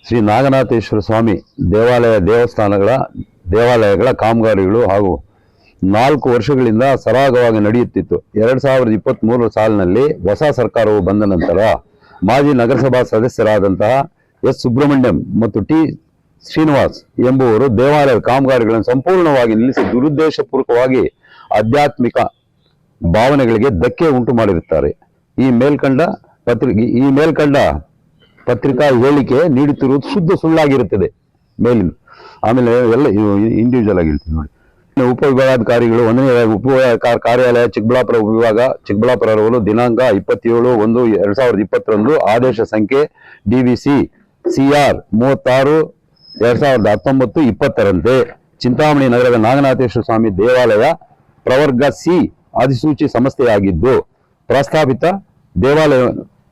ಶ್ರೀ ನಾಗನಾಥೇಶ್ವರ ಸ್ವಾಮಿ ದೇವಾಲಯಗಳ ಕಾಮಗಾರಿಗಳು ಹಾಗೂ 4 ವರ್ಷಗಳಿಂದ ಸರಾಗವಾಗಿ ನಡೆಯುತ್ತಿತ್ತು. 2023 ಸಾಲಿನಲ್ಲಿ ಹೊಸ ಸರ್ಕಾರವು ಬಂದ ನಂತರ ಮಾಜಿ ನಗರಸಭಾ ಸದಸ್ಯರಾದಂತಹ ಎಸ್ ಸುಬ್ರಹ್ಮಣ್ಯಂ ಮತ್ತು ಟಿ ಶ್ರೀನಿವಾಸ್ ಎಂಬುವರು ದೇವಾಲಯದ ಕಾಮಗಾರಿಗಳನ್ನು ಸಂಪೂರ್ಣವಾಗಿ ನಿಲ್ಲಿಸಿ ದುರುದ್ದೇಶಪೂರ್ವಕವಾಗಿ ಆಧ್ಯಾತ್ಮಿಕ ಭಾವನೆಗಳಿಗೆ ಧಕ್ಕೆ ಉಂಟು ಮಾಡಿರುತ್ತಾರೆ. ಈ ಮೇಲ್ಕಂಡ ಪತ್ರಿಕಾ ಹೇಳಿಕೆ ನೀಡುತ್ತಿರುವುದು ಶುದ್ಧ ಸುಳ್ಳಾಗಿರುತ್ತದೆ. ಆಮೇಲೆ ಎಲ್ಲ ಇಂಡಿವಿಜುವಲ್ ಆಗಿ ಹೇಳ್ತೀನಿ ನೋಡಿ. ಉಪವಿಭಾಗಾಧಿಕಾರಿಗಳು 1ನೇ ಉಪವಿಭಾಗ ಕಾರ್ಯಾಲಯ ಚಿಕ್ಕಬಳ್ಳಾಪುರ ವಿಭಾಗ ಚಿಕ್ಕಬಳ್ಳಾಪುರವರು ದಿನಾಂಕ 27/1/2020 ಆದೇಶ ಸಂಖ್ಯೆ DVC CR 36/2019-20ರಂತೆ ಚಿಂತಾಮಣಿ ನಗರದ ನಾಗನಾಥೇಶ್ವರ ಸ್ವಾಮಿ ದೇವಾಲಯ ಪ್ರವರ್ಗ C ಅಧಿಸೂಚಿ ಸಂಸ್ಥೆಯಾಗಿದ್ದು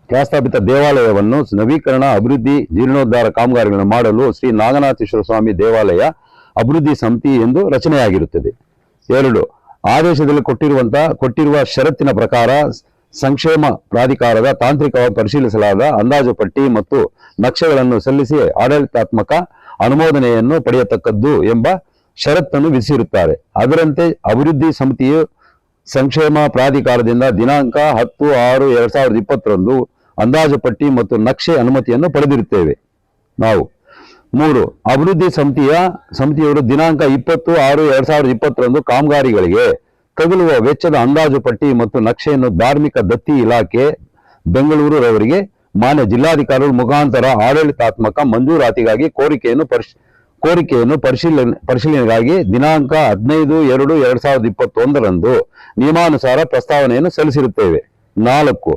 ಪ್ರಸ್ತಾಪಿತ ದೇವಾಲಯವನ್ನು ನವೀಕರಣ ಅಭಿವೃದ್ಧಿ ಜೀರ್ಣೋದ್ಧಾರ ಕಾಮಗಾರಿಗಳನ್ನು ಮಾಡಲು ಶ್ರೀ ನಾಗನಾಥೇಶ್ವರ ಸ್ವಾಮಿ ದೇವಾಲಯ ಅಭಿವೃದ್ಧಿ ಸಮಿತಿ ಎಂದು ರಚನೆಯಾಗಿರುತ್ತದೆ. 2. ಆದೇಶದಲ್ಲಿ ಕೊಟ್ಟಿರುವ ಷರತ್ತಿನ ಪ್ರಕಾರ ಸಂಕ್ಷೇಮ ಪ್ರಾಧಿಕಾರದ ತಾಂತ್ರಿಕವಾಗಿ ಪರಿಶೀಲಿಸಲಾದ ಅಂದಾಜು ಪಟ್ಟಿ ಮತ್ತು ನಕ್ಷೆಗಳನ್ನು ಸಲ್ಲಿಸಿ ಆಡಳಿತಾತ್ಮಕ ಅನುಮೋದನೆಯನ್ನು ಪಡೆಯತಕ್ಕದ್ದು ಎಂಬ ಷರತ್ತನ್ನು ವಿಧಿಸಿರುತ್ತಾರೆ. ಅದರಂತೆ ಅಭಿವೃದ್ಧಿ ಸಮಿತಿಯು ಸಂಕ್ಷೇಮ ಪ್ರಾಧಿಕಾರದಿಂದ ದಿನಾಂಕ 10/6/2020 ಅಂದಾಜು ಪಟ್ಟಿ ಮತ್ತು ನಕ್ಷೆ ಅನುಮತಿಯನ್ನು ಪಡೆದಿರುತ್ತೇವೆ ನಾವು. 3. ಅಭಿವೃದ್ಧಿ ಸಮಿತಿಯವರು ದಿನಾಂಕ 20/6/2020 ಕಾಮಗಾರಿಗಳಿಗೆ ತಗುಲುವ ವೆಚ್ಚದ ಅಂದಾಜು ಪಟ್ಟಿ ಮತ್ತು ನಕ್ಷೆಯನ್ನು ಧಾರ್ಮಿಕ ದತ್ತಿ ಇಲಾಖೆ ಬೆಂಗಳೂರವರಿಗೆ ಮಾನ್ಯ ಜಿಲ್ಲಾಧಿಕಾರಿಗಳ ಮುಖಾಂತರ ಆಡಳಿತಾತ್ಮಕ ಮಂಜೂರಾತಿಗಾಗಿ ಕೋರಿಕೆಯನ್ನು ಪರಿಶೀಲನೆಗಾಗಿ ದಿನಾಂಕ 15/2/2021 ನಿಯಮಾನುಸಾರ ಪ್ರಸ್ತಾವನೆಯನ್ನು ಸಲ್ಲಿಸಿರುತ್ತೇವೆ. 4.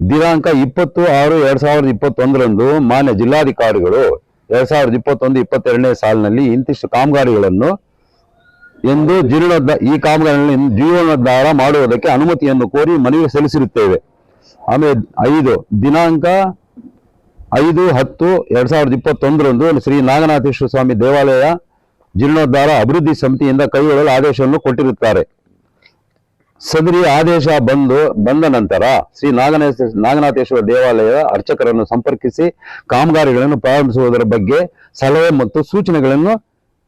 ದಿನಾಂಕ 20/6/2021 ಮಾನ್ಯ ಜಿಲ್ಲಾಧಿಕಾರಿಗಳು 2021-22ನೇ ಸಾಲಿನಲ್ಲಿ ಇಂತಿಷ್ಟು ಕಾಮಗಾರಿಗಳನ್ನು ಈ ಕಾಮಗಾರಿಗಳನ್ನು ಜೀರ್ಣೋದ್ಧಾರ ಮಾಡುವುದಕ್ಕೆ ಅನುಮತಿಯನ್ನು ಕೋರಿ ಮನವಿ ಸಲ್ಲಿಸಿರುತ್ತೇವೆ. ಆಮೇಲೆ 5. ದಿನಾಂಕ 5/10/2021 ಶ್ರೀ ನಾಗನಾಥೇಶ್ವರ ಸ್ವಾಮಿ ದೇವಾಲಯ ಜೀರ್ಣೋದ್ಧಾರ ಅಭಿವೃದ್ಧಿ ಸಮಿತಿಯಿಂದ ಕೈಗೊಳ್ಳಲು ಆದೇಶವನ್ನು ಕೊಟ್ಟಿರುತ್ತಾರೆ. ಸದರಿ ಆದೇಶ ಬಂದ ನಂತರ ಶ್ರೀ ನಾಗನಾಥೇಶ್ವರ ದೇವಾಲಯದ ಅರ್ಚಕರನ್ನು ಸಂಪರ್ಕಿಸಿ ಕಾಮಗಾರಿಗಳನ್ನು ಪ್ರಾರಂಭಿಸುವುದರ ಬಗ್ಗೆ ಸಲಹೆ ಮತ್ತು ಸೂಚನೆಗಳನ್ನು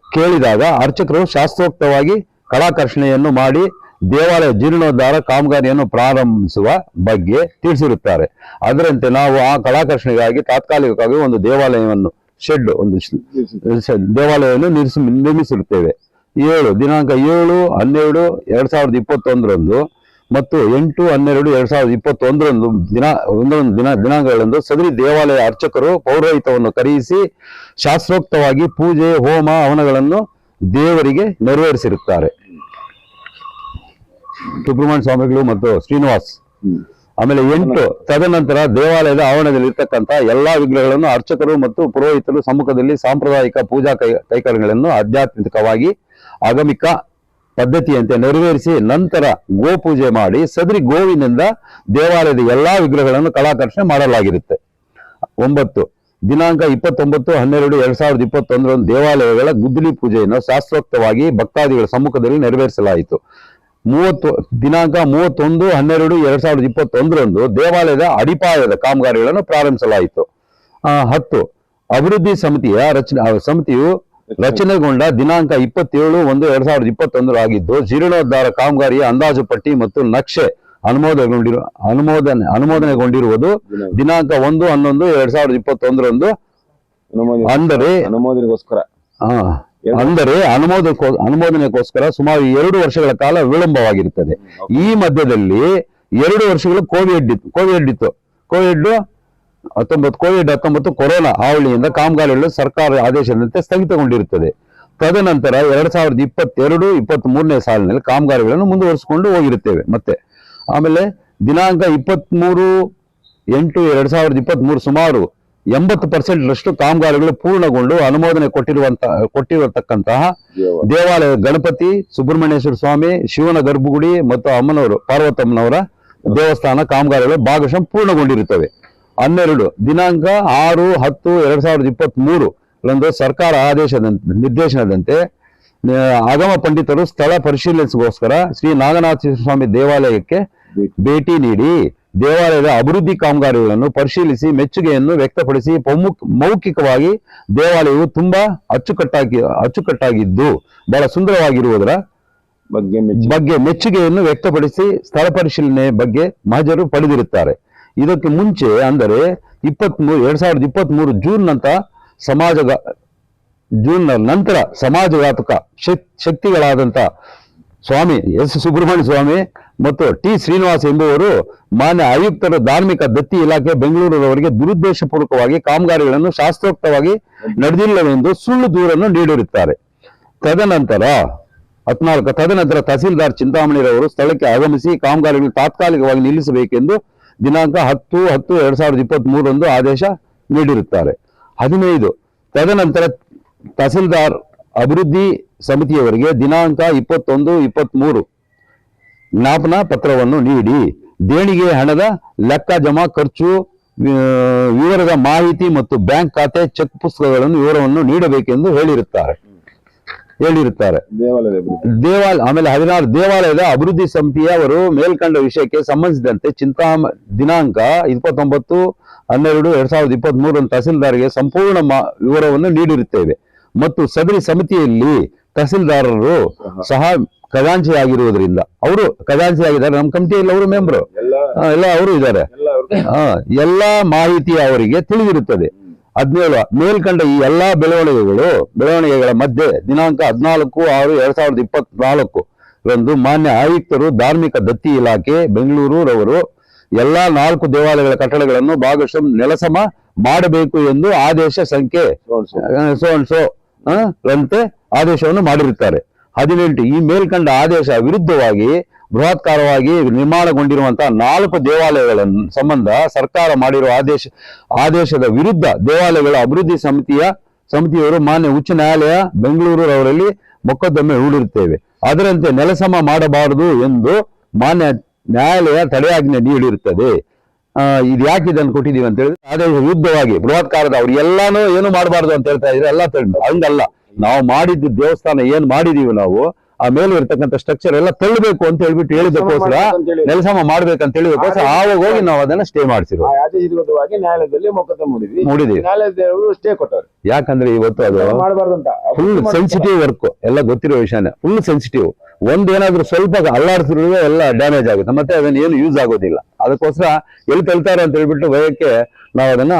ಕೇಳಿದಾಗ ಅರ್ಚಕರು ಶಾಸ್ತ್ರೋಕ್ತವಾಗಿ ಕಳಾಕರ್ಷಣೆಯನ್ನು ಮಾಡಿ ದೇವಾಲಯ ಜೀರ್ಣೋದ್ಧಾರ ಕಾಮಗಾರಿಯನ್ನು ಪ್ರಾರಂಭಿಸುವ ಬಗ್ಗೆ ತಿಳಿಸಿರುತ್ತಾರೆ. ಅದರಂತೆ ನಾವು ಆ ಕಳಾಕರ್ಷಣೆಗಾಗಿ ತಾತ್ಕಾಲಿಕವಾಗಿ ಒಂದು ದೇವಾಲಯವನ್ನು ದೇವಾಲಯವನ್ನು ನಿರ್ಮಿಸಿರುತ್ತೇವೆ. 7. ದಿನಾಂಕ 7/12/2021 ಮತ್ತು 8/12/2021 ದಿನಾಂಕಗಳಂದು ಸದರಿ ದೇವಾಲಯ ಅರ್ಚಕರು ಪೌರೋಹಿತವನ್ನು ಕರೆಯಿಸಿ ಶಾಸ್ತ್ರೋಕ್ತವಾಗಿ ಪೂಜೆ ಹೋಮ ಹವನಗಳನ್ನು ದೇವರಿಗೆ ನೆರವೇರಿಸಿರುತ್ತಾರೆ. ಸುಬ್ರಹ್ಮಣ್ಯ ಸ್ವಾಮಿಗಳು ಮತ್ತು ಶ್ರೀನಿವಾಸ್. ಆಮೇಲೆ 8. ತದನಂತರ ದೇವಾಲಯದ ಆವರಣದಲ್ಲಿರ್ತಕ್ಕಂಥ ಎಲ್ಲಾ ವಿಗ್ರಹಗಳನ್ನು ಅರ್ಚಕರು ಮತ್ತು ಪುರೋಹಿತರು ಸಮ್ಮುಖದಲ್ಲಿ ಸಾಂಪ್ರದಾಯಿಕ ಪೂಜಾ ಕೈಕರ್ಯಗಳನ್ನು ಆಧ್ಯಾತ್ಮಿಕವಾಗಿ ಆಗಮಿಕ ಪದ್ಧತಿಯಂತೆ ನೆರವೇರಿಸಿ ನಂತರ ಗೋಪೂಜೆ ಮಾಡಿ ಸದರಿ ಗೋವಿನಿಂದ ದೇವಾಲಯದ ಎಲ್ಲಾ ವಿಗ್ರಹಗಳನ್ನು ಕಳಾಕರ್ಷಣೆ ಮಾಡಲಾಗಿರುತ್ತೆ. 9. ದಿನಾಂಕ 29/12/2021 ದೇವಾಲಯಗಳ ಗುದ್ದಲಿ ಪೂಜೆಯನ್ನು ಶಾಸ್ತ್ರೋಕ್ತವಾಗಿ ಭಕ್ತಾದಿಗಳ ಸಮ್ಮುಖದಲ್ಲಿ ನೆರವೇರಿಸಲಾಯಿತು. 30. ದಿನಾಂಕ 31/12/2021 ದೇವಾಲಯದ ಅಡಿಪಾಯದ ಕಾಮಗಾರಿಗಳನ್ನು ಪ್ರಾರಂಭಿಸಲಾಯಿತು. 10. ಅಭಿವೃದ್ಧಿ ಸಮಿತಿಯು ರಚನೆಗೊಂಡ ದಿನಾಂಕ 27/1/2021 ಆಗಿದ್ದು ಜೀರ್ಣೋದ್ಧಾರ ಕಾಮಗಾರಿಯ ಅಂದಾಜು ಪಟ್ಟಿ ಮತ್ತು ನಕ್ಷೆ ಅನುಮೋದನೆಗೊಂಡಿರುವುದು ದಿನಾಂಕ 1/11/2021 ಅನುಮೋದನೆಗೋಸ್ಕರ ಸುಮಾರು 2 ವರ್ಷಗಳ ಕಾಲ ವಿಳಂಬವಾಗಿರುತ್ತದೆ. ಈ ಮಧ್ಯದಲ್ಲಿ 2 ವರ್ಷಗಳು ಕೋವಿಡ್-19 ಕೊರೋನಾ ಹಾವಳಿಯಿಂದ ಕಾಮಗಾರಿಗಳು ಸರ್ಕಾರ ಆದೇಶದಂತೆ ಸ್ಥಗಿತಗೊಂಡಿರುತ್ತದೆ. ತದನಂತರ 2022-23ನೇ ಸಾಲಿನಲ್ಲಿ ಕಾಮಗಾರಿಗಳನ್ನು ಮುಂದುವರಿಸಿಕೊಂಡು ಹೋಗಿರುತ್ತೇವೆ. ಮತ್ತೆ ಆಮೇಲೆ ದಿನಾಂಕ 23/8/2023 ಸುಮಾರು 80% ಕಾಮಗಾರಿಗಳು ಪೂರ್ಣಗೊಂಡು ಅನುಮೋದನೆ ಕೊಟ್ಟಿರತಕ್ಕಂತಹ ದೇವಾಲಯ ಗಣಪತಿ, ಸುಬ್ರಹ್ಮಣ್ಯೇಶ್ವರ ಸ್ವಾಮಿ, ಶಿವನ ಗರ್ಭಗುಡಿ ಮತ್ತು ಅಮ್ಮನವರು ಪಾರ್ವತಮ್ಮನವರ ದೇವಸ್ಥಾನ ಕಾಮಗಾರಿಗಳು ಭಾಗಶಃ ಪೂರ್ಣಗೊಂಡಿರುತ್ತವೆ. 12. ದಿನಾಂಕ 6/10/2023 ಸರ್ಕಾರ ನಿರ್ದೇಶನದಂತೆ ಆಗಮ ಪಂಡಿತರು ಸ್ಥಳ ಪರಿಶೀಲನೆಗೋಸ್ಕರ ಶ್ರೀ ನಾಗನಾಥ ಸ್ವಾಮಿ ದೇವಾಲಯಕ್ಕೆ ಭೇಟಿ ನೀಡಿ ದೇವಾಲಯದ ಅಭಿವೃದ್ಧಿ ಕಾಮಗಾರಿಗಳನ್ನು ಪರಿಶೀಲಿಸಿ ಮೆಚ್ಚುಗೆಯನ್ನು ವ್ಯಕ್ತಪಡಿಸಿ ಮೌಖಿಕವಾಗಿ ದೇವಾಲಯವು ತುಂಬಾ ಅಚ್ಚುಕಟ್ಟಾಗಿದ್ದು ಬಹಳ ಸುಂದರವಾಗಿರುವುದರ ಬಗ್ಗೆ ಮೆಚ್ಚುಗೆಯನ್ನು ವ್ಯಕ್ತಪಡಿಸಿ ಸ್ಥಳ ಪರಿಶೀಲನೆ ಬಗ್ಗೆ ಮಹಜರು ಪಡೆದಿರುತ್ತಾರೆ. ಇದಕ್ಕೆ ಮುಂಚೆ ಅಂದರೆ 2023 ಜೂನ್ ನಂತರ ಸಮಾಜಘಾತಕ ಶಕ್ತಿಗಳಾದಂಥ ಸ್ವಾಮಿ ಎಸ್ ಸುಬ್ರಹ್ಮಣ್ಯ ಸ್ವಾಮಿ ಮತ್ತು ಟಿ ಶ್ರೀನಿವಾಸ್ ಎಂಬುವರು ಮಾನ್ಯ ಆಯುಕ್ತರ ಧಾರ್ಮಿಕ ದತ್ತಿ ಇಲಾಖೆ ಬೆಂಗಳೂರಿನವರಿಗೆ ದುರುದ್ದೇಶಪೂರ್ವಕವಾಗಿ ಕಾಮಗಾರಿಗಳನ್ನು ಶಾಸ್ತ್ರೋಕ್ತವಾಗಿ ನಡೆದಿಲ್ಲವೆಂದು ಸುಳ್ಳು ದೂರನ್ನು ನೀಡಿರುತ್ತಾರೆ. ತದನಂತರ ತಹಸೀಲ್ದಾರ್ ಚಿಂತಾಮಣಿರವರು ಸ್ಥಳಕ್ಕೆ ಆಗಮಿಸಿ ಕಾಮಗಾರಿಗಳನ್ನು ತಾತ್ಕಾಲಿಕವಾಗಿ ನಿಲ್ಲಿಸಬೇಕೆಂದು ದಿನಾಂಕ 10/10/2023 ಆದೇಶ ನೀಡಿರುತ್ತಾರೆ. 15 ತದನಂತರ ತಹಸೀಲ್ದಾರ್ ಅಭಿವೃದ್ಧಿ ಸಮಿತಿಯವರಿಗೆ ದಿನಾಂಕ 21/23 ಜ್ಞಾಪನ ಪತ್ರವನ್ನು ನೀಡಿ ದೇಣಿಗೆ ಹಣದ ಲೆಕ್ಕ ಜಮಾ ಖರ್ಚು ವಿವರದ ಮಾಹಿತಿ ಮತ್ತು ಬ್ಯಾಂಕ್ ಖಾತೆ ಚೆಕ್ ಪುಸ್ತಕಗಳನ್ನು ವಿವರವನ್ನು ನೀಡಬೇಕೆಂದು ಹೇಳಿರುತ್ತಾರೆ. ಆಮೇಲೆ 16 ದೇವಾಲಯದ ಅಭಿವೃದ್ಧಿ ಸಮಿತಿಯವರು ಮೇಲ್ಕಂಡ ವಿಷಯಕ್ಕೆ ಸಂಬಂಧಿಸಿದಂತೆ ದಿನಾಂಕ 29/12/2023 ತಹಸೀಲ್ದಾರ್ಗೆ ಸಂಪೂರ್ಣ ವಿವರವನ್ನು ನೀಡಿರುತ್ತೇವೆ ಮತ್ತು ಸದರಿ ಸಮಿತಿಯಲ್ಲಿ ತಹಸೀಲ್ದಾರರು ಸಹ ಖಜಾಂಚಿಯಾಗಿರುವುದರಿಂದ ಅವರು ಖಜಾಂಚಿಯಾಗಿದ್ದಾರೆ. ನಮ್ಮ ಕಮಿಟಿಯಲ್ಲಿ ಅವರು ಮೆಂಬರು ಎಲ್ಲ ಅವರು ಇದ್ದಾರೆ. ಎಲ್ಲಾ ಮಾಹಿತಿ ಅವರಿಗೆ ತಿಳಿದಿರುತ್ತದೆ. 17 ಮೇಲ್ಕಂಡ ಈ ಎಲ್ಲಾ ಬೆಳವಣಿಗೆಗಳ ಮಧ್ಯೆ ದಿನಾಂಕ 14/6/2024 ರಂದು ಮಾನ್ಯ ಆಯುಕ್ತರು ಧಾರ್ಮಿಕ ದತ್ತಿ ಇಲಾಖೆ ಬೆಂಗಳೂರು ರವರು ಎಲ್ಲಾ 4 ದೇವಾಲಯಗಳ ಕಟ್ಟಡಗಳನ್ನು ಭಾಗಶಃ ನೆಲಸಮ ಮಾಡಬೇಕು ಎಂದು ಆದೇಶ ಸಂಖ್ಯೆ ರಂತೆ ಆದೇಶವನ್ನು ಮಾಡಿರುತ್ತಾರೆ. 18 ಈ ಮೇಲ್ಕಂಡ ಆದೇಶ ವಿರುದ್ಧವಾಗಿ ಬೃಹತ್ಕಾರವಾಗಿ ನಿರ್ಮಾಣಗೊಂಡಿರುವಂತಹ 4 ದೇವಾಲಯಗಳ ಸಂಬಂಧ ಸರ್ಕಾರ ಮಾಡಿರುವ ಆದೇಶದ ವಿರುದ್ಧ ದೇವಾಲಯಗಳ ಅಭಿವೃದ್ಧಿ ಸಮಿತಿಯವರು ಮಾನ್ಯ ಉಚ್ಚ ನ್ಯಾಯಾಲಯ ಬೆಂಗಳೂರವರಲ್ಲಿ ಮೊಕದ್ದಮೆ ಹೂಡಿರುತ್ತೇವೆ. ಅದರಂತೆ ನೆಲಸಮ ಮಾಡಬಾರದು ಎಂದು ಮಾನ್ಯ ನ್ಯಾಯಾಲಯ ತಡೆಯಾಜ್ಞೆ ನೀಡಿರುತ್ತದೆ. ಇದು ಯಾಕೆ ಇದನ್ನು ಕೊಟ್ಟಿದೀವಿ ಅಂತ ಹೇಳಿದ್ರೆ ಆದೇಶ ವಿರುದ್ಧವಾಗಿ ಬೃಹತ್ಕಾರದ ಅವ್ರು ಎಲ್ಲಾನು ಏನು ಮಾಡಬಾರ್ದು ಅಂತ ಹೇಳ್ತಾ ಇದ್ರೆ ಎಲ್ಲ ಹಂಗಲ್ಲ. ನಾವು ಮಾಡಿದ್ದು ದೇವಸ್ಥಾನ ಏನ್ ಮಾಡಿದೀವಿ ನಾವು ಆ ಮೇಲೆ ಇರ್ತಕ್ಕಂಥ ಸ್ಟ್ರಕ್ಚರ್ ಎಲ್ಲ ತಳ್ಳಬೇಕು ಅಂತ ಹೇಳ್ಬಿಟ್ಟು ಹೇಳಿದಕ್ಕೋಸ್ಕರ ನೆಲಸಮ ಮಾಡ್ಬೇಕಂತ ಹೇಳಿದಕ್ಕೋಸ್ಕರ ಆವಾಗ ಹೋಗಿ ನಾವು ಅದನ್ನ ಸ್ಟೇ ಮಾಡಿಸಿದ್ವಿ. ಸ್ಟೇ ಕೊಟ್ಟರು. ಯಾಕಂದ್ರೆ ಇವತ್ತು ಅದು ಫುಲ್ ಸೆನ್ಸಿಟಿವ್ ವರ್ಕ್ ಎಲ್ಲ ಗೊತ್ತಿರೋ ವಿಷಯನೇ. Full sensitive. ಒಂದೇನಾದ್ರೂ ಸ್ವಲ್ಪ ಅಲ್ಲಾಡಿಸಿದ್ರು ಎಲ್ಲ ಡ್ಯಾಮೇಜ್ ಆಗುತ್ತೆ, ಮತ್ತೆ ಅದನ್ನ ಏನು ಯೂಸ್ ಆಗೋದಿಲ್ಲ. ಅದಕ್ಕೋಸ್ಕರ ಎಲ್ಲಿ ತಳ್ತಾರೆ ಅಂತ ಹೇಳ್ಬಿಟ್ಟು ಭಯಕ್ಕೆ ನಾವು ಅದನ್ನ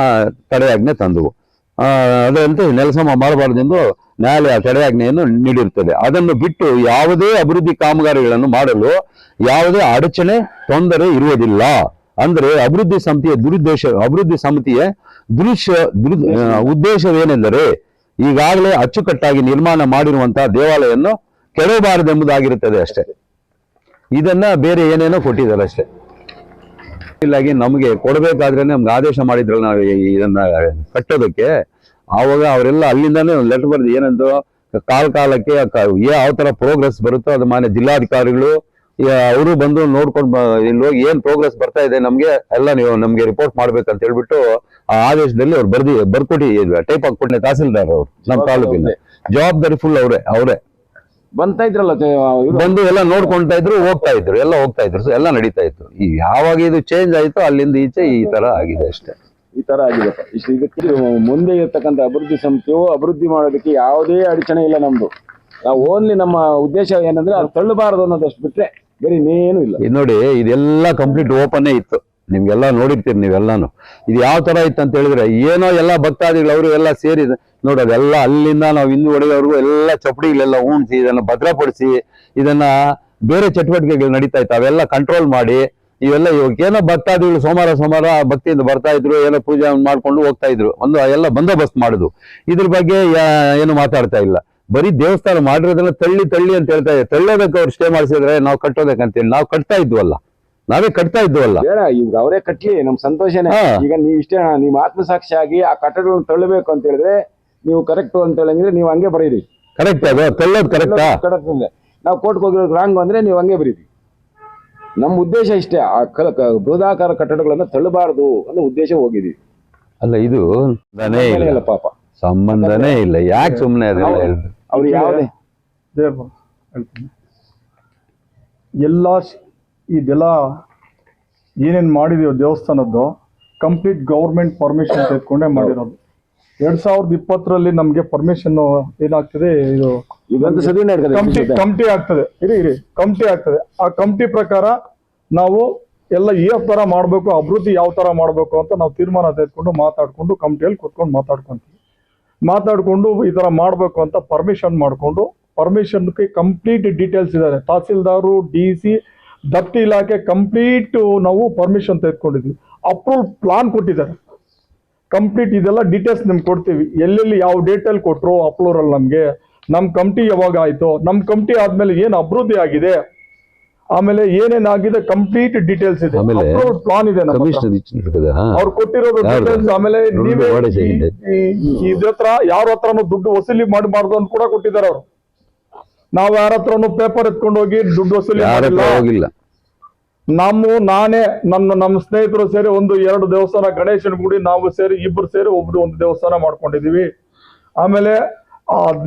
ತಡೆಯಾಜ್ಞೆ ತಂದವು. ಅದಂತೆ ನೆಲಸಮ ಮಾಡಬಾರದೆಂದು ನ್ಯಾಯಾಲಯ ತಡೆಯಾಜ್ಞೆಯನ್ನು ನೀಡಿರುತ್ತದೆ. ಅದನ್ನು ಬಿಟ್ಟು ಯಾವುದೇ ಅಭಿವೃದ್ಧಿ ಕಾಮಗಾರಿಗಳನ್ನು ಮಾಡಲು ಯಾವುದೇ ಅಡಚಣೆ ತೊಂದರೆ ಇರುವುದಿಲ್ಲ. ಅಂದ್ರೆ ಅಭಿವೃದ್ಧಿ ಸಮಿತಿಯ ಉದ್ದೇಶವೇನೆಂದರೆ ಈಗಾಗಲೇ ಅಚ್ಚುಕಟ್ಟಾಗಿ ನಿರ್ಮಾಣ ಮಾಡಿರುವಂತಹ ದೇವಾಲಯವನ್ನು ಕೆಡಬಾರದೆಂಬುದಾಗಿರುತ್ತದೆ ಅಷ್ಟೇ. ಇದನ್ನ ಬೇರೆ ಏನೇನೋ ಕೊಟ್ಟಿದ್ದಾರೆ ಅಷ್ಟೇ. ಇಲ್ಲಾಗಿ ನಮಗೆ ಕೊಡಬೇಕಾದ್ರೆ ನಮ್ಗೆ ಆದೇಶ ಮಾಡಿದ್ರಲ್ಲ ನಾವು ಇದನ್ನ ಕಟ್ಟೋದಕ್ಕೆ, ಆವಾಗ ಅವರೆಲ್ಲ ಅಲ್ಲಿಂದಾನೇ ಒಂದು ಲೆಟರ್ ಬರೆದು ಏನಂತ ಕಾಲಕ್ಕೆ ಯಾವ ತರ ಪ್ರೋಗ್ರೆಸ್ ಬರುತ್ತೋ ಅದು ಮಾನ್ಯ ಜಿಲ್ಲಾಧಿಕಾರಿಗಳು ಅವರು ಬಂದು ನೋಡ್ಕೊಂಡು ಇಲ್ಲಿ ಹೋಗಿ ಏನ್ ಪ್ರೋಗ್ರೆಸ್ ಬರ್ತಾ ಇದೆ ನಮ್ಗೆ ಎಲ್ಲ ನೀವು ನಮ್ಗೆ ರಿಪೋರ್ಟ್ ಮಾಡ್ಬೇಕಂತ ಹೇಳ್ಬಿಟ್ಟು ಆ ಆದೇಶದಲ್ಲಿ ಅವ್ರು ಬರ್ಕೊಟ್ಟಿ ಟೈಪ್ ಹಾಕೊಟ್ಟೆ ತಹಸೀಲ್ದಾರ್ ಅವರು ನಮ್ಮ ತಾಲೂಕಿನ ಜವಾಬ್ದಾರಿ ಫುಲ್ ಅವರೇ ಬಂತಾ ಇದ್ರಲ್ಲ, ಬಂದು ಎಲ್ಲ ನೋಡ್ಕೊಂತಾ ಇದ್ರು, ಹೋಗ್ತಾ ಇದ್ರು, ಸೊ ಎಲ್ಲ ನಡೀತಾ ಇತ್ತು. ಈ ಯಾವಾಗ ಇದು ಚೇಂಜ್ ಆಯ್ತು ಅಲ್ಲಿಂದ ಈಚೆ ಈ ತರ ಆಗಿದೆ ಅಷ್ಟೇ. ಈ ತರ ಆಗಿದೆಪ್ಪ. ಇದಕ್ಕೆ ಮುಂದೆ ಇರತಕ್ಕಂಥ ಅಭಿವೃದ್ಧಿ ಸಮಿತಿಯು ಅಭಿವೃದ್ಧಿ ಮಾಡೋದಕ್ಕೆ ಯಾವುದೇ ಅಡಚಣೆ ಇಲ್ಲ. ನಮ್ದು ನಾವು ಓನ್ಲಿ ನಮ್ಮ ಉದ್ದೇಶ ಏನಂದ್ರೆ ಅದು ತಳ್ಳಬಾರದು ಅನ್ನೋದಷ್ಟು ಬಿಟ್ರೆ ಬೇರೆ ಇನ್ನೇನು ಇಲ್ಲ. ಇದು ನೋಡಿ, ಇದೆಲ್ಲ ಕಂಪ್ಲೀಟ್ ಓಪನ್ನೇ ಇತ್ತು. ನಿಮ್ಗೆಲ್ಲ ನೋಡಿರ್ತೀರಿ ನೀವೆಲ್ಲಾನು. ಇದು ಯಾವ ತರ ಇತ್ತು ಅಂತ ಹೇಳಿದ್ರೆ ಏನೋ ಎಲ್ಲ ಭಕ್ತಾದಿಗಳು ಅವರು ಎಲ್ಲ ಸೇರಿ ನೋಡೋದೆಲ್ಲ ಅಲ್ಲಿಂದ ನಾವು ಹಿಂದುವರೆವರೆಗೂ ಎಲ್ಲ ಚಪ್ಪಡಿಗಳೆಲ್ಲ ಉಣಿಸಿ ಇದನ್ನ ಭದ್ರಪಡಿಸಿ ಇದನ್ನ ಬೇರೆ ಚಟುವಟಿಕೆಗಳು ನಡೀತಾ ಇತ್ತು ಅವೆಲ್ಲ ಕಂಟ್ರೋಲ್ ಮಾಡಿ ಇವೆಲ್ಲ ಇವಾಗ ಏನೋ ಭಕ್ತಾದಿಗಳು ಸೋಮವಾರ ಭಕ್ತಿಯಿಂದ ಬರ್ತಾ ಇದ್ರು, ಏನೋ ಪೂಜೆ ಮಾಡ್ಕೊಂಡು ಹೋಗ್ತಾ ಇದ್ರು, ಎಲ್ಲ ಬಂದೋಬಸ್ತ್ ಮಾಡುದು. ಇದ್ರ ಬಗ್ಗೆ ಏನು ಮಾತಾಡ್ತಾ ಇಲ್ಲ. ಬರೀ ದೇವಸ್ಥಾನ ಮಾಡಿರೋದನ್ನ ತಳ್ಳಿ ಅಂತ ಹೇಳ್ತಾ ಇದೆ. ತಳ್ಳೋದಕ್ಕೆ ಅವ್ರು ಸ್ಟೇ ಮಾಡಿಸಿದ್ರೆ ನಾವು ಕಟ್ಟೋದಕ್ಕಂತೇಳಿ ನಾವು ನಾವೇ ಕಟ್ತಾ ಇದ್ವಲ್ಲ. ಈಗ ಅವರೇ ಕಟ್ಲಿ, ನಮ್ ಸಂತೋಷನೇ. ಈಗ ನೀವ್ ಇಷ್ಟೇ ನಿಮ್ ಆತ್ಮಸಾಕ್ಷಿಯಾಗಿ ಆ ಕಟ್ಟಡಗಳನ್ನು ತಳ್ಳಬೇಕು ಅಂತ ಹೇಳಿದ್ರೆ ನೀವು ಕರೆಕ್ಟ್ ಅಂತ ಹೇಳಿದ್ರೆ ನೀವು ಹಂಗೆ ಬರೀರಿ. ಕರೆಕ್ಟ್ ಅದು ತಳ್ಳೋದು ಕರೆಕ್ಟಾ? ನಾವು ಕೋರ್ಟ್ಗೆ ಹೋಗಿರೋದು ರಾಂಗ್ ಅಂದ್ರೆ ನೀವು ಹಂಗೆ ಬರೀರಿ. ನಮ್ಮ ಉದ್ದೇಶ ಇಷ್ಟೇ, ಆ ಬೃಹದಾಕಾರ ಕಟ್ಟಡಗಳನ್ನ ತಳ್ಳಬಾರದು ಅನ್ನೋ ಉದ್ದೇಶ ಹೋಗಿದೀವಿ. ಅಲ್ಲ ಇದು ಪಾಪ ಸಂಬಂಧನೇ ಇಲ್ಲ. ಯಾಕೆ ಸುಮ್ಮನೆ ಅವ್ರು ಯಾವುದೇ ಹೇಳ್ತೀನಿ. ಇದೆಲ್ಲ ಏನೇನು ಮಾಡಿದೀವಿ ದೇವಸ್ಥಾನದ್ದು ಕಂಪ್ಲೀಟ್ ಗೌರ್ಮೆಂಟ್ ಪರ್ಮಿಷನ್ ತೆಗೆದುಕೊಂಡೇ ಮಾಡಿರೋದು. 2020ರಲ್ಲಿ ನಮಗೆ ಪರ್ಮಿಷನ್ ಏನಾಗ್ತದೆ, ಇದು ಕಮಿಟಿ ಆಗ್ತದೆ, ಕಮಿಟಿ ಆಗ್ತದೆ. ಆ ಕಮಿಟಿ ಪ್ರಕಾರ ನಾವು ಎಲ್ಲ ಯಾವ ತರ ಮಾಡಬೇಕು, ಅಭಿವೃದ್ಧಿ ಯಾವ ತರ ಮಾಡಬೇಕು ಅಂತ ನಾವು ತೀರ್ಮಾನ ತೆಗೆದುಕೊಂಡು ಮಾತಾಡ್ಕೊಂಡು ಕಮಿಟಿಯಲ್ಲಿ ಕೂತ್ಕೊಂಡು ಮಾತಾಡ್ಕೊಂಡು ಈ ತರ ಮಾಡಬೇಕು ಅಂತ ಪರ್ಮಿಷನ್ ಮಾಡಿಕೊಂಡು, ಪರ್ಮಿಷನ್ಗೆ ಕಂಪ್ಲೀಟ್ ಡೀಟೇಲ್ಸ್ ಇದ್ದಾರೆ. ತಹಸೀಲ್ದಾರು, DC, ದತ್ತಿ ಇಲಾಖೆ ಕಂಪ್ಲೀಟ್ ನಾವು ಪರ್ಮಿಷನ್ ತೆಗೆದುಕೊಂಡಿದ್ವಿ. ಅಪ್ರೂವಲ್ ಪ್ಲಾನ್ ಕೊಟ್ಟಿದ್ದಾರೆ ಕಂಪ್ಲೀಟ್. ಇದೆಲ್ಲ ಡೀಟೇಲ್ಸ್ ನಿಮ್ಗೆ ಕೊಡ್ತೀವಿ, ಎಲ್ಲೆಲ್ಲಿ ಯಾವ ಡೇಟಲ್ಲಿ ಕೊಟ್ಟರು ಅಪ್ರೂವಲ್, ನಮಗೆ ನಮ್ಮ ಕಮಿಟಿ ಯಾವಾಗ ಆಯ್ತು, ನಮ್ಮ ಕಮಿಟಿ ಆದ್ಮೇಲೆ ಏನು ಅಭಿವೃದ್ಧಿ ಆಗಿದೆ, ಆಮೇಲೆ ಏನೇನಾಗಿದೆ ಕಂಪ್ಲೀಟ್ ಡೀಟೇಲ್ಸ್ ಇದೆ, ಪ್ಲಾನ್ ಇದೆ ಅವ್ರು ಕೊಟ್ಟಿರೋದು ಡೀಟೇಲ್ಸ್. ಆಮೇಲೆ ನೀವೇ ಇದ್ರ ಹತ್ರ ಯಾರ ಹತ್ರನು ದುಡ್ಡು ವಸೂಲಿ ಮಾಡಬಾರ್ದು ಅಂತ ಕೂಡ ಕೊಟ್ಟಿದ್ದಾರೆ ಅವರು. ನಾವ್ ಯಾರ ಹತ್ರನು ಪೇಪರ್ ಎತ್ಕೊಂಡು ಹೋಗಿ ದುಡ್ಡು ವಸೂಲಿ ಮಾಡಿಲ್ಲ. ನಾನೇ ನಮ್ಮ ಸ್ನೇಹಿತರು ಸೇರಿ 1-2 ದೇವಸ್ಥಾನ, ಗಣೇಶನ ಗುಡಿ ನಾವು ಸೇರಿ ಇಬ್ರು ಸೇರಿ ಒಬ್ರು ಒಂದು ದೇವಸ್ಥಾನ ಮಾಡ್ಕೊಂಡಿದೀವಿ. ಆಮೇಲೆ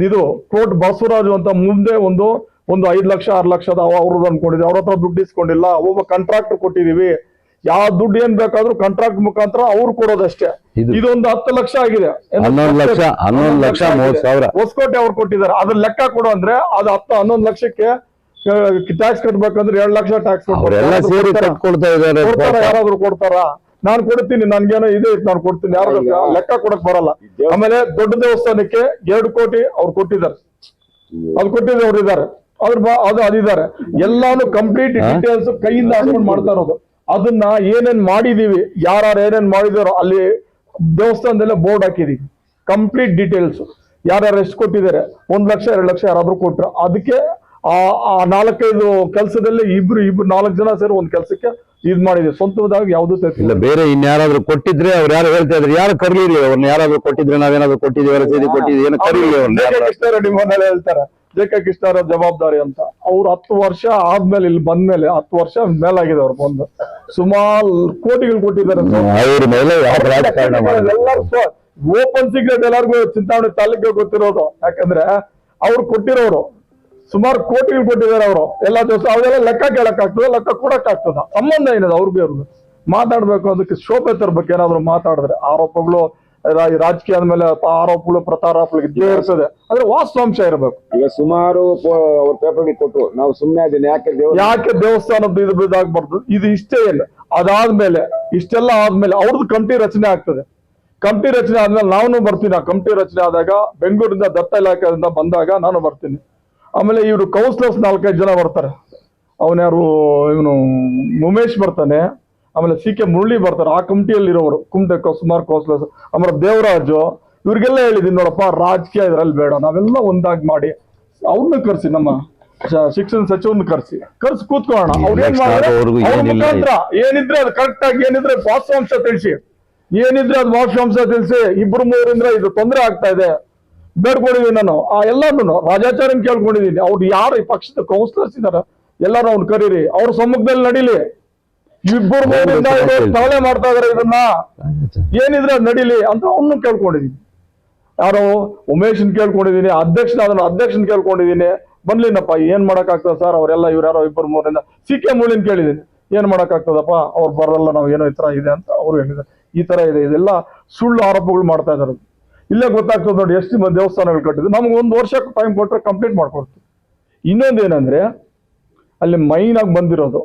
ಇದು ಕೋಟ್ ಬಸವರಾಜು ಅಂತ ಮುಂದೆ ಒಂದು 5 ಲಕ್ಷ 6 ಲಕ್ಷದ ಅವ್ರದ್ದು ಅನ್ಕೊಂಡಿದ್ವಿ. ಅವ್ರ ಹತ್ರ ದುಡ್ಡು ಇಸ್ಕೊಂಡಿಲ್ಲ. ಒಬ್ಬ ಕಾಂಟ್ರಾಕ್ಟರ್ ಕೊಟ್ಟಿದೀವಿ. ಯಾವ ದುಡ್ಡು ಏನ್ ಬೇಕಾದ್ರೂ ಕಾಂಟ್ರಾಕ್ಟ್ ಮುಖಾಂತರ ಅವ್ರು ಕೊಡೋದಷ್ಟೇ. ಇದೊಂದು 10 ಲಕ್ಷ ಆಗಿದೆ. 11,30,000 ಹೊಸಕೋಟೆ ಅವ್ರು ಕೊಟ್ಟಿದ್ದಾರೆ. ಅದ್ರ ಲೆಕ್ಕ ಕೊಡು ಅಂದ್ರೆ ಅದು 11 ಲಕ್ಷಕ್ಕೆ ಟ್ಯಾಕ್ಸ್ ಕಟ್ಬೇಕಂದ್ರೆ 2 ಲಕ್ಷ ಟ್ಯಾಕ್ಸ್ ಯಾರಾದ್ರೂ ಕೊಡ್ತಾರ? ನಾನು ಕೊಡ್ತೀನಿ, ನನ್ಗೇನೋ ಇದೆ ನಾನು ಕೊಡ್ತೀನಿ, ಯಾರು ಲೆಕ್ಕ ಕೊಡಕ್ ಬರಲ್ಲ. ಆಮೇಲೆ ದೊಡ್ಡ ದೇವಸ್ಥಾನಕ್ಕೆ 2 ಕೋಟಿ ಅವ್ರು ಕೊಟ್ಟಿದ್ದಾರೆ, ಅದು ಕೊಟ್ಟಿದ್ದು ಅವ್ರು ಇದ್ದಾರೆ, ಅದಿದ್ದಾರೆ. ಎಲ್ಲಾನು ಕಂಪ್ಲೀಟ್ ಡೀಟೇಲ್ಸ್ ಕೈಯಿಂದ ಹಾಕೊಂಡು ಮಾಡ್ತಾ ಇರೋದು. ಅದನ್ನ ಏನೇನ್ ಮಾಡಿದೀವಿ, ಯಾರು ಏನೇನ್ ಮಾಡಿದಾರೋ ಅಲ್ಲಿ ದೇವಸ್ಥಾನದಲ್ಲೇ ಬೋರ್ಡ್ ಹಾಕಿದೀವಿ. ಕಂಪ್ಲೀಟ್ ಡೀಟೇಲ್ಸ್ ಯಾರ್ಯಾರು ಎಷ್ಟು ಕೊಟ್ಟಿದ್ದಾರೆ, 1 ಲಕ್ಷ 2 ಲಕ್ಷ ಯಾರಾದ್ರೂ ಕೊಟ್ರು ಅದಕ್ಕೆ ಆ 4-5 ಕೆಲಸದಲ್ಲಿ ಇಬ್ರು 4 ಜನ ಸೇರಿ ಒಂದ್ ಕೆಲಸಕ್ಕೆ ಇದ್ ಮಾಡಿದ್ವಿ. ಸ್ವಂತದಾಗ ಯಾವ್ದು ಇಲ್ಲ. ಬೇರೆ ಇನ್ಯಾರಾದ್ರೂ ಕೊಟ್ಟಿದ್ರೆ ಅವ್ರು ಯಾರು ಹೇಳ್ತಾ ಇದ್ರೆ ಯಾರು ಕರೀಲಿ ಅವ್ರನ್ನ, ಯಾರಾದ್ರೂ ಕೊಟ್ಟಿದ್ರೆ ನಾವೇನಾದ್ರು ಕೊಟ್ಟಿದ್ದೀವಿ ರಸೀದಿ ಕೊಟ್ಟಿದ್ದೀವಿ ಏನೋ ಕರೀಲಿ ಅವ್ರನ್ನ. ರೆಡ್ಡಿ ಮನೇಲಿ ಹೇಳ್ತಾರೆ JK ಕೃಷ್ಣರ ಜವಾಬ್ದಾರಿ ಅಂತ. ಅವ್ರು 10 ವರ್ಷ ಆದ್ಮೇಲೆ ಇಲ್ಲಿ ಬಂದ್ಮೇಲೆ 10 ವರ್ಷ ಮೇಲಾಗಿದೆ ಅವ್ರು ಬಂದು ಸುಮಾರು ಕೋಟಿಗಳು ಕೊಟ್ಟಿದ್ದಾರೆ. ಅವ್ರ ಮೇಲೆ ಓಪನ್ ಸೀಕ್ರೆಟ್ ಎಲ್ಲರಿಗೂ ಚಿಂತಾಮಣಿ ತಾಲೂಕಿಗೆ ಗೊತ್ತಿರೋದು. ಯಾಕಂದ್ರೆ ಅವ್ರು ಕೊಟ್ಟಿರೋರು ಸುಮಾರು ಕೋಟಿಗಳು ಕೊಟ್ಟಿದ್ದಾರೆ ಅವರು ಎಲ್ಲ ದಿವಸ. ಅವೆಲ್ಲ ಲೆಕ್ಕ ಕೇಳಕ್ ಆಗ್ತದೆ, ಲೆಕ್ಕ ಕೊಡಕ್ ಆಗ್ತದ. ಸಂಬಂಧ ಏನಿದೆ ಅವ್ರಿಗೆ ಮಾತಾಡ್ಬೇಕು, ಅದಕ್ಕೆ ಶೋಭೆ ತರ್ಬೇಕು. ಏನಾದ್ರು ಮಾತಾಡಿದ್ರೆ ಆರೋಪಗಳು ರಾಜಕೀಯ ಆದ್ಮೇಲೆ ಆರೋಪಗಳು ಪ್ರತ್ಯಾರೋಪಗಳು ಇದ್ದೇ ಇರ್ತದೆ. ಆದ್ರೆ ವಾಸ್ತವಾಂಶ ಇರಬೇಕು. ಈಗ ಸುಮಾರು ಅವ್ರ ಪೇಪರ್ಗೆ ಕೊಟ್ಟು ನಾವು ಸುಮ್ಮನೆ ಅದನ್ನ ಯಾಕೆ ದೇವಸ್ಥಾನದ್ದು ಇದಾಗಬಾರ್ದು. ಇದು ಇಷ್ಟೇ ಇಲ್ಲ. ಅದಾದ್ಮೇಲೆ ಇಷ್ಟೆಲ್ಲ ಆದ್ಮೇಲೆ ಅವ್ರದ್ದು ಕಮಿಟಿ ರಚನೆ ಆಗ್ತದೆ. ಕಮಿಟಿ ರಚನೆ ಆದ್ಮೇಲೆ ನಾನು ಬರ್ತೀನಿ. ಆ ಕಮಿಟಿ ರಚನೆ ಆದಾಗ ಬೆಂಗಳೂರಿಂದ ದತ್ತ ಇಲಾಖೆಯಿಂದ ಬಂದಾಗ ನಾನು ಬರ್ತೀನಿ. ಆಮೇಲೆ ಇವರು ಕೌನ್ಸಿಲರ್ಸ್ 4-5 ಜನ ಬರ್ತಾರೆ. ಅವನ್ಯಾರು ಇವನು ಉಮೇಶ್ ಬರ್ತಾನೆ, ಆಮೇಲೆ CK ಮುರಳಿ ಬರ್ತಾರೆ. ಆ ಕಮಿಟಿಯಲ್ಲಿ ಇರೋರು ಸುಮಾರು ಕೌನ್ಸಿಲರ್ಸ್. ಆಮೇಲೆ ದೇವರಾಜು, ಇವ್ರಿಗೆಲ್ಲ ಹೇಳಿದೀನಿ ನೋಡಪ್ಪ ರಾಜಕೀಯ ಇದ್ರಲ್ಲಿ ಬೇಡ, ನಾವೆಲ್ಲ ಒಂದಾಗಿ ಮಾಡಿ ಅವ್ರನ್ನ ಕರ್ಸಿ, ನಮ್ಮ ಶಿಕ್ಷಣ ಸಚಿವನ್ನ ಕರ್ಸಿ ಕೂತ್ಕೊಳ್ಳೋಣ. ಅವ್ರು ಏನ್ ಮಾಡಿದ್ರೆ ಏನಿದ್ರೆ ಅದು ಕರೆಕ್ಟ್ ಆಗಿ ಏನಿದ್ರೆ ವಾಸ್ತವಾಂಶ ತಿಳಿಸಿ, ಏನಿದ್ರೆ ಅದು ವಾಸ್ತವಾಂಶ ತಿಳಿಸಿ. 2-3 ಇದು ತೊಂದರೆ ಆಗ್ತಾ ಇದೆ ಬೇಡ್ಕೊಂಡಿದೀನಿ ನಾನು. ಆ ಎಲ್ಲಾನು ರಾಜಾಚಾರ್ಯನ್ ಕೇಳ್ಕೊಂಡಿದೀನಿ. ಅವ್ರು ಯಾರು ಈ ಪಕ್ಷದ ಕೌನ್ಸಿಲರ್ಸ್ ಇದಾರ ಎಲ್ಲಾರು ಅವ್ನು ಕರೀರಿ, ಅವ್ರ ಸಮ್ಮುಖದಲ್ಲಿ ನಡೀಲಿ. 2-3 ತವಳೆ ಮಾಡ್ತಾ ಇದಾರೆ, ಇದನ್ನ ಏನಿದ್ರೆ ಅದ್ ನಡೀಲಿ ಅಂತ ಅವ್ನು ಕೇಳ್ಕೊಂಡಿದೀನಿ. ಯಾರು ಉಮೇಶನ್ ಕೇಳ್ಕೊಂಡಿದೀನಿ, ಅಧ್ಯಕ್ಷನ್ ಕೇಳ್ಕೊಂಡಿದೀನಿ. ಬಂದ್ಲಿನಪ್ಪ ಏನ್ ಮಾಡಕ್ ಆಗ್ತದ ಸರ್, ಅವರೆಲ್ಲ ಇವ್ರ್ಯಾರೋ 2-3 CK ಮುರಳಿನ್ ಕೇಳಿದೀನಿ, ಏನ್ ಮಾಡಕ್ ಆಗ್ತದಪ್ಪ, ಅವ್ರು ಬರಲ್ಲ, ನಾವು ಏನೋ ಈ ತರ ಇದೆ ಅಂತ ಅವ್ರು ಹೇಳಿದ್ದಾರೆ. ಈ ತರ ಇದೆ, ಇದೆಲ್ಲ ಸುಳ್ಳು ಆರೋಪಗಳು ಮಾಡ್ತಾ ಇದಾರೆ. ಇಲ್ಲೇ ಗೊತ್ತಾಗ್ತದೆ ನೋಡಿ ಎಷ್ಟು ದೇವಸ್ಥಾನಗಳು ಕಟ್ಟಿದ್ರು. ನಮ್ಗೆ 1 ವರ್ಷ ಟೈಮ್ ಕೊಟ್ರೆ ಕಂಪ್ಲೀಟ್ ಮಾಡ್ಕೊಡ್ತೀವಿ. ಇನ್ನೊಂದೇನಂದ್ರೆ ಅಲ್ಲಿ ಮೈನ್ ಆಗಿ ಬಂದಿರೋದು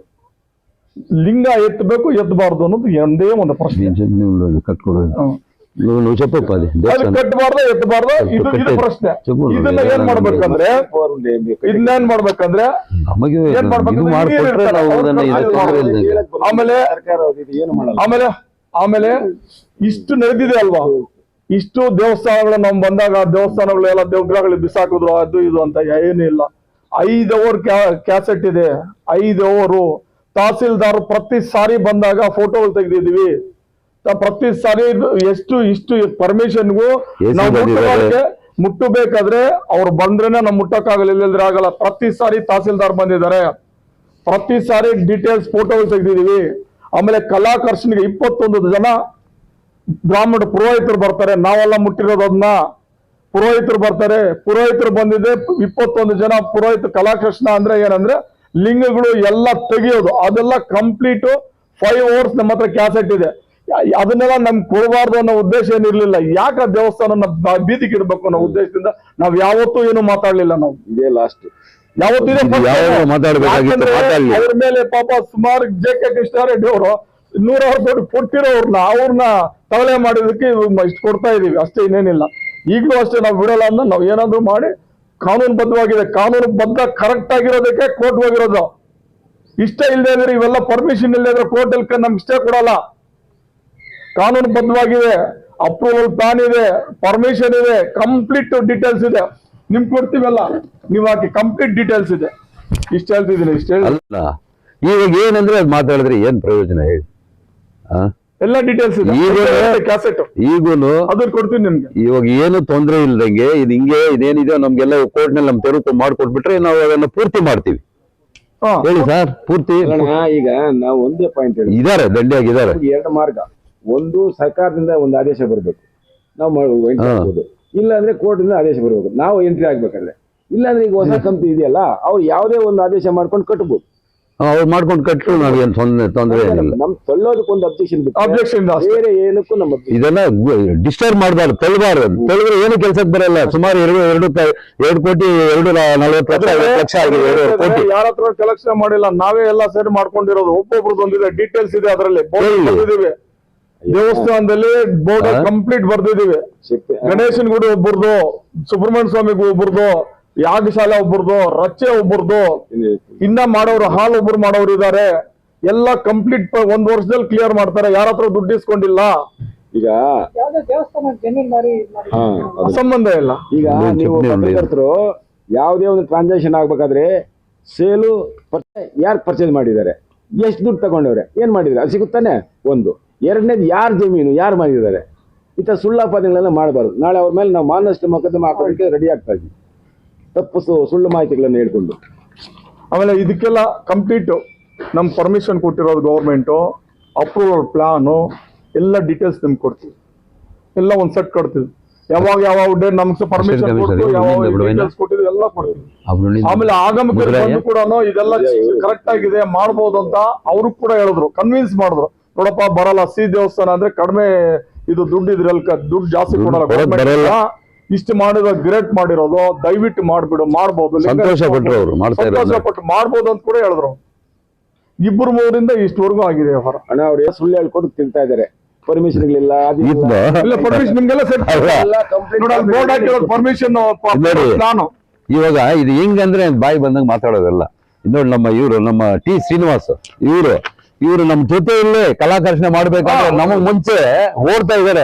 ಲಿಂಗ ಎತ್ತಬೇಕು ಎತ್ತಬಾರ್ದು ಅನ್ನೋದು ಒಂದೇ ಒಂದು ಪ್ರಶ್ನೆ. ಕಟ್ಟಬಾರ್ದು ಎತ್ತಬಾರ್ದು ಇದು ಪ್ರಶ್ನೆ. ಇದನ್ನ ಏನ್ ಮಾಡ್ಬೇಕಂದ್ರೆ ಆಮೇಲೆ ಇಷ್ಟು ನಡೆದಿದೆ ಅಲ್ವಾ, ಇಷ್ಟು ದೇವಸ್ಥಾನಗಳು ನಮ್ ಬಂದಾಗ ದೇವಸ್ಥಾನಗಳು ಎಲ್ಲ ದೇವಗ್ರಹಗಳು ಬಿಸಾಕಿದ್ರು ಅದು ಇದು ಅಂತ ಏನಿಲ್ಲ. 5 ಅವರ್ ಕ್ಯಾಸೆಟ್ ಇದೆ. 5 ಅವರು ತಹಸೀಲ್ದಾರ್ ಪ್ರತಿ ಸಾರಿ ಬಂದಾಗ ಫೋಟೋಗಳು ತೆಗೆದಿದ್ದೀವಿ. ಪ್ರತಿ ಸಾರಿ ಇಷ್ಟು ಪರ್ಮಿಷನ್ಗೂ ನಾವು ಮುಟ್ಟಬೇಕಾದ್ರೆ ಅವ್ರು ಬಂದ್ರೇನೆ ನಾವು ಮುಟ್ಟಕ್ಕಾಗಲ್ಲ, ಇಲ್ಲದ್ರೆ ಆಗಲ್ಲ. ಪ್ರತಿ ಸಾರಿ ತಹಸೀಲ್ದಾರ್ ಬಂದಿದ್ದಾರೆ, ಪ್ರತಿ ಸಾರಿ ಡೀಟೇಲ್ಸ್ ಫೋಟೋಗಳು ತೆಗೆದಿದ್ದೀವಿ. ಆಮೇಲೆ ಕಲಾಕರ್ಷಣಿಗೆ 21 ಜನ ಬ್ರಾಹ್ಮಣ ಪುರೋಹಿತರು ಬರ್ತಾರೆ. ನಾವೆಲ್ಲ ಮುಟ್ಟಿರೋದನ್ನ ಪುರೋಹಿತರು ಬರ್ತಾರೆ. ಪುರೋಹಿತರು ಬಂದಿದೆ 21 ಜನ ಪುರೋಹಿತ. ಕಲಾಕೃಷ್ಣ ಅಂದ್ರೆ ಏನಂದ್ರೆ ಲಿಂಗಗಳು ಎಲ್ಲ ತೆಗಿಯೋದು, ಅದೆಲ್ಲ ಕಂಪ್ಲೀಟ್ 5 hours ನಮ್ಮ ಹತ್ರ ಕ್ಯಾಸೆಟ್ ಇದೆ. ಅದನ್ನೆಲ್ಲ ನಮ್ಗೆ ಕೊಡಬಾರ್ದು ಅನ್ನೋ ಉದ್ದೇಶ ಏನಿರ್ಲಿಲ್ಲ. ಯಾಕೆ ಆ ದೇವಸ್ಥಾನ ಬೀದಿಗೆ ಇಡ್ಬೇಕು ಅನ್ನೋ ಉದ್ದೇಶದಿಂದ ನಾವ್ ಯಾವತ್ತೂ ಏನು ಮಾತಾಡ್ಲಿಲ್ಲ. ನಾವು ಇದೇ ಲಾಸ್ಟ್ ಯಾವತ್ತೂ ಮಾತಾಡ್ಬೇಕಾಗಿತ್ತು, ಮಾತಾಡ್ಲಿ. ಅವ್ರ ಮೇಲೆ ಪಾಪ ಸುಮಾರು JK ಕೃಷ್ಣಾರೆಡ್ಡಿ ಅವರು 100 ಕೋಟಿ ಕೊಟ್ಟಿರೋರ್ನ ಅವ್ರನ್ನ ತವಲೆ ಮಾಡಿದಕ್ಕೆ ಇಷ್ಟು ಕೊಡ್ತಾ ಇದೀವಿ ಅಷ್ಟೇ, ಇನ್ನೇನಿಲ್ಲ. ಈಗಲೂ ಅಷ್ಟೇ ನಾವು ಬಿಡಲ್ಲ ಅಂತ ನಾವು ಏನಾದ್ರು ಮಾಡಿ ಕಾನೂನುಬದ್ಧವಾಗಿದೆ, ಕಾನೂನು ಬದ್ಧ ಕರೆಕ್ಟ್ ಆಗಿರೋದಕ್ಕೆ ಕೋರ್ಟ್ ಹೋಗಿರೋದು. ಇಷ್ಟ ಇಲ್ಲದೆ ಇದ್ರೆ ಇವೆಲ್ಲ ಪರ್ಮಿಷನ್ ಇಲ್ಲದೆ ಇದ್ರೆ ಕೋರ್ಟ್ ಅಲ್ಲಿ ನಮ್ಗೆ ಇಷ್ಟೇ ಕೊಡಲ್ಲ. ಕಾನೂನು ಬದ್ಧವಾಗಿದೆ, ಅಪ್ರೂವಲ್ ಪ್ಲಾನ್ ಇದೆ, ಪರ್ಮಿಷನ್ ಇದೆ, ಕಂಪ್ಲೀಟ್ ಡೀಟೇಲ್ಸ್ ಇದೆ. ನಿಮ್ಗೆ ಕೊಡ್ತೀವಲ್ಲ, ನೀವು ಹಾಕಿ ಕಂಪ್ಲೀಟ್ ಡೀಟೇಲ್ಸ್ ಇದೆ. ಇಷ್ಟ ಹೇಳ್ತಿದ್ದೀನಿ, ಇಷ್ಟ ಹೇಳಿ. ಅಲ್ಲ ಇವಾಗ ಏನಂದ್ರೆ ಅದು ಮಾತಾಡಿದ್ರೆ ಏನ್ ಪ್ರಯೋಜನ ಹೇಳಿ? ಎಲ್ಲ ಡೀಟೇಲ್ಸ್ ಇದೆ, ಕ್ಯಾಸೆಟ್ ಈಗೂನು ಅದನ್ನ ಕೊಡ್ತೀನಿ ನಿಮ್ಗೆ. ಇವಾಗ ಏನು ತೊಂದ್ರೆ ಇಲ್ದಂಗೆ ಇದು ಹಿಂಗೆ ಇದೇನಿದೆ ನಮ್ಗೆಲ್ಲ ಕೋರ್ಟ್ ನಲ್ಲಿ ನಮ್ ತೆರವು ಮಾಡ್ಕೊಟ್ಬಿಟ್ರೆ ನಾವು ಅದನ್ನ ಪೂರ್ತಿ ಮಾಡ್ತೀವಿ. ಹಾ ಹೇಳಿ ಸರ್, ಪೂರ್ತಿ ಈಗ ನಾವು ಒಂದೇ ಪಾಯಿಂಟ್ ಹೇಳಿ, ಇದಾರೆ ದಂಡಿಯಾಗಿದ್ದಾರೆ. 2 ಮಾರ್ಗ. ಒಂದು ಸರ್ಕಾರದಿಂದ ಒಂದು ಆದೇಶ ಬರಬೇಕು, ನಾವು ಎಂಟ್ರಿ ಆಗ್ಬೋದು. ಇಲ್ಲ ಅಂದ್ರೆ ಕೋರ್ಟ್ ಇಂದ ಆದೇಶ ಬರಬೇಕು, ನಾವು ಎಂಟ್ರಿ ಆಗ್ಬೇಕಾದ್ರೆ. ಇಲ್ಲ ಅಂದ್ರೆ ಈಗ ಹೊಸ ಕಂಪ್ನಿ ಇದೆಯಲ್ಲ, ಅವ್ರು ಯಾವುದೇ ಒಂದು ಆದೇಶ ಮಾಡ್ಕೊಂಡು ಕಟ್ಬೋದು. ಅವ್ರು ಮಾಡ್ಕೊಂಡು ಕಟ್ಟರು ನಾವೇನ್ ತೊಂದ್ರೆ ಏನಿಲ್ಲ. ನಮ್ ತಳ್ಳೋದಕ್ಕೊಂದು ಅಬ್ಜೆಕ್ಷನ್ ಬೇರೆ ಏನಕ್ಕೂ ನಮ್ಮ ಇದನ್ನ ಡಿಸ್ಟರ್ಬ್ ಮಾಡಬಾರ್ದು, ತಳ್ಳಬಾರ್ದು. ತಳ್ಳಿದ್ರೆ ಏನು ಕೆಲಸಕ್ಕೆ ಬರಲ್ಲ. ಸುಮಾರು 2 ಕೋಟಿ 240 ಲಕ್ಷ ಆಗಿದೆ. 2 ಕೋಟಿ ಯಾರ ಹತ್ರ ಕಲೆಕ್ಷನ್ ಮಾಡಿಲ್ಲ, ನಾವೇ ಎಲ್ಲ ಸೇರಿ ಮಾಡ್ಕೊಂಡಿರೋದು. ಒಬ್ಬೊಬ್ರದ್ದು ಒಂದಿದೆ, ಡೀಟೇಲ್ಸ್ ಇದೆ ಅದರಲ್ಲಿ. ಬರ್ದಿದೀವಿ ದೇವಸ್ಥಾನದಲ್ಲಿ, ಬೋರ್ಡ್ ಕಂಪ್ಲೀಟ್ ಬರ್ದಿದೀವಿ. ಗಣೇಶನ್ ಗುಡಿ ಒಬ್ಬರದು, ಸುಬ್ರಹ್ಮಣ್ಯ ಸ್ವಾಮಿಗೂ ಒಬ್ಬರದು, ಯಾಗಶಾಲೆ ಒಬ್ಬರದು, ರಚ್ಚೆ ಒಬ್ಬರದು, ಇನ್ನ ಮಾಡೋರು ಹಾಲ್ ಒಬ್ರು ಮಾಡೋರು ಇದಾರೆ. ಎಲ್ಲ ಕಂಪ್ಲೀಟ್ 1 ವರ್ಷದಲ್ಲಿ ಕ್ಲಿಯರ್ ಮಾಡ್ತಾರೆ. ಯಾರ ಹತ್ರ ದುಡ್ಡು ಇಸ್ಕೊಂಡಿಲ್ಲ. ಈಗ ಸಂಬಂಧ ಇಲ್ಲ. ಈಗ ನೀವು ಪತ್ರಕರ್ತರು ಯಾವುದೇ ಒಂದು ಟ್ರಾನ್ಸಾಕ್ಷನ್ ಆಗ್ಬೇಕಾದ್ರೆ ಸೇಲು ಯಾರು ಪರ್ಚೇಸ್ ಮಾಡಿದ್ದಾರೆ, ಎಷ್ಟು ದುಡ್ಡು ತಗೊಂಡವ್ರೆ, ಏನ್ ಮಾಡಿದ್ರೆ ಅದು ಸಿಗುತ್ತಾನೆ. ಒಂದು. ಎರಡನೇದು ಯಾರು ಜಮೀನು ಯಾರು ಮಾಡಿದ್ದಾರೆ, ಈ ತರ ಸುಳ್ಳಾಪಾದನೆಗಳೆಲ್ಲ ಮಾಡಬಾರ್ದು. ನಾಳೆ ಅವ್ರ ಮೇಲೆ ನಾವು ಮಾನನಷ್ಟ ಮೊಕದ್ದಮೆ ಹಾಕೋದಕ್ಕೆ ರೆಡಿ ಆಗ್ತಾ ಇದ್ವಿ, ತಪ್ಪು ಸುಳ್ಳು ಮಾಹಿತಿಗಳನ್ನು ಹೇಳ್ಕೊಂಡು. ಆಮೇಲೆ ಇದಕ್ಕೆಲ್ಲ ಕಂಪ್ಲೀಟ್ ನಮ್ ಪರ್ಮಿಷನ್ ಕೊಟ್ಟಿರೋದು ಗೌರ್ಮೆಂಟು, ಅಪ್ರೂವಲ್ ಪ್ಲಾನು ಎಲ್ಲ ಡೀಟೇಲ್ಸ್ ನಿಮ್ಗೆ ಕೊಡ್ತೀವಿ. ಎಲ್ಲ ಒಂದ್ ಸೆಟ್ ಕೊಡ್ತೀವಿ. ಯಾವಾಗ ಯಾವ ಡೇಟ್ ನಮ್ಗೆ ಪರ್ಮಿಷನ್ ಕೊಡ್ತೀವಿ, ಯಾವ ಡೀಟೇಲ್ಸ್ ಕೊಟ್ಟಿದ್ವಿ ಎಲ್ಲ ಕೊಡ್ತೀವಿ. ಆಮೇಲೆ ಆಗಮಿಕರು ಬಂದು ಕೂಡ ಇದೆಲ್ಲ ಕರೆಕ್ಟ್ ಆಗಿದೆ ಮಾಡ್ಬೋದು ಅಂತ ಅವ್ರು ಕೂಡ ಹೇಳಿದ್ರು, ಕನ್ವಿನ್ಸ್ ಮಾಡಿದ್ರು. ನೋಡಪ್ಪ ಬರಲ್ಲ, ದೇವಸ್ಥಾನ ಅಂದ್ರೆ ಕಡಿಮೆ ಇದು ದುಡ್ಡು ಇದ್ರಲ್ಲಿ ದುಡ್ಡು ಜಾಸ್ತಿ ಕೊಡಲ್ಲ, ಇಷ್ಟು ಮಾಡಿರೋ ಗ್ರೇಟ್ ಮಾಡಿರೋದು, ದಯವಿಟ್ಟು ಮಾಡ್ಬಿಡು, ಮಾಡ್ಬೋದು, ಸಂತೋಷ ಪಟ್ಟು ಮಾಡ್ಬೋದು ಅಂತ ಕೂಡ ಹೇಳಿದ್ರು. 2-3 ಇಷ್ಟವರೆಗೂ ಆಗಿದೆ ವ್ಯವಹಾರ. ಹಣ ಅವ್ರು ಸುಳ್ಳು ಹೇಳ್ಕೊಂಡು ತಿಂತಾ ಇದಾರೆ. ಪರ್ಮಿಷನ್ ಗಳಿಲ್ಲ, ಪರ್ಮಿಷನ್ ನಿಮ್ಗೆಲ್ಲ ಬೋರ್ಡ್ ಹಾಕಿರೋದು ಪರ್ಮಿಷನ್ ನಾನು. ಇವಾಗ ಇದು ಹೆಂಗಂದ್ರೆ ಬಾಯಿ ಬಂದಂಗ ಮಾತಾಡೋದಲ್ಲ. ನೋಡಿ ನಮ್ಮ ಟಿ ಶ್ರೀನಿವಾಸ್ ಇವರು ನಮ್ ಜೊತೆಯಲ್ಲೇ ಕಲಾಕರ್ಷಣೆ ಮಾಡ್ಬೇಕಾದ್ರೆ ನಮಗ್ ಮುಂಚೆ ಓಡ್ತಾ ಇದಾರೆ.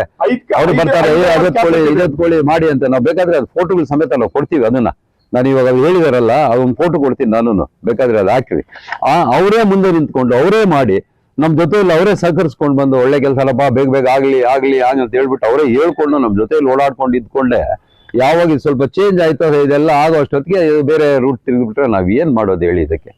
ಅವ್ರು ಬರ್ತಾರೆ, ಇದತ್ಕೊಳ್ಳಿ ಮಾಡಿ ಅಂತ. ನಾವು ಬೇಕಾದ್ರೆ ಅದು ಫೋಟೋಗಳು ಸಮೇತ ನಾವು ಕೊಡ್ತೀವಿ. ಅದನ್ನ ನಾನು ಇವಾಗ ಹೇಳಿದಾರಲ್ಲ, ಅದೊಂದು ಫೋಟೋ ಕೊಡ್ತೀನಿ ನಾನು, ಬೇಕಾದ್ರೆ ಅದು ಹಾಕಿವಿ. ಅವರೇ ಮುಂದೆ ನಿಂತ್ಕೊಂಡು ಅವರೇ ಮಾಡಿ ನಮ್ ಜೊತೆಯಲ್ಲಿ ಅವರೇ ಸಹಕರಿಸ್ಕೊಂಡು ಬಂದು ಒಳ್ಳೆ ಕೆಲಸ ಅಲ್ಲಪ್ಪ, ಬೇಗ ಆಗ್ಲಿ ಅಂತ ಹೇಳ್ಬಿಟ್ಟು ಅವರೇ ಹೇಳ್ಕೊಂಡು ನಮ್ ಜೊತೆಯಲ್ಲಿ ಓಡಾಡ್ಕೊಂಡು ಇದ್ಕೊಂಡೆ. ಯಾವಾಗ ಸ್ವಲ್ಪ ಚೇಂಜ್ ಆಯ್ತು ಇದೆಲ್ಲ ಆಗೋ ಅಷ್ಟೊತ್ತಿಗೆ ಬೇರೆ ರೂಟ್ ತಿರುಗಿಬಿಟ್ರೆ ನಾವ್ ಏನ್ ಮಾಡೋದು ಹೇಳಿ ಇದಕ್ಕೆ?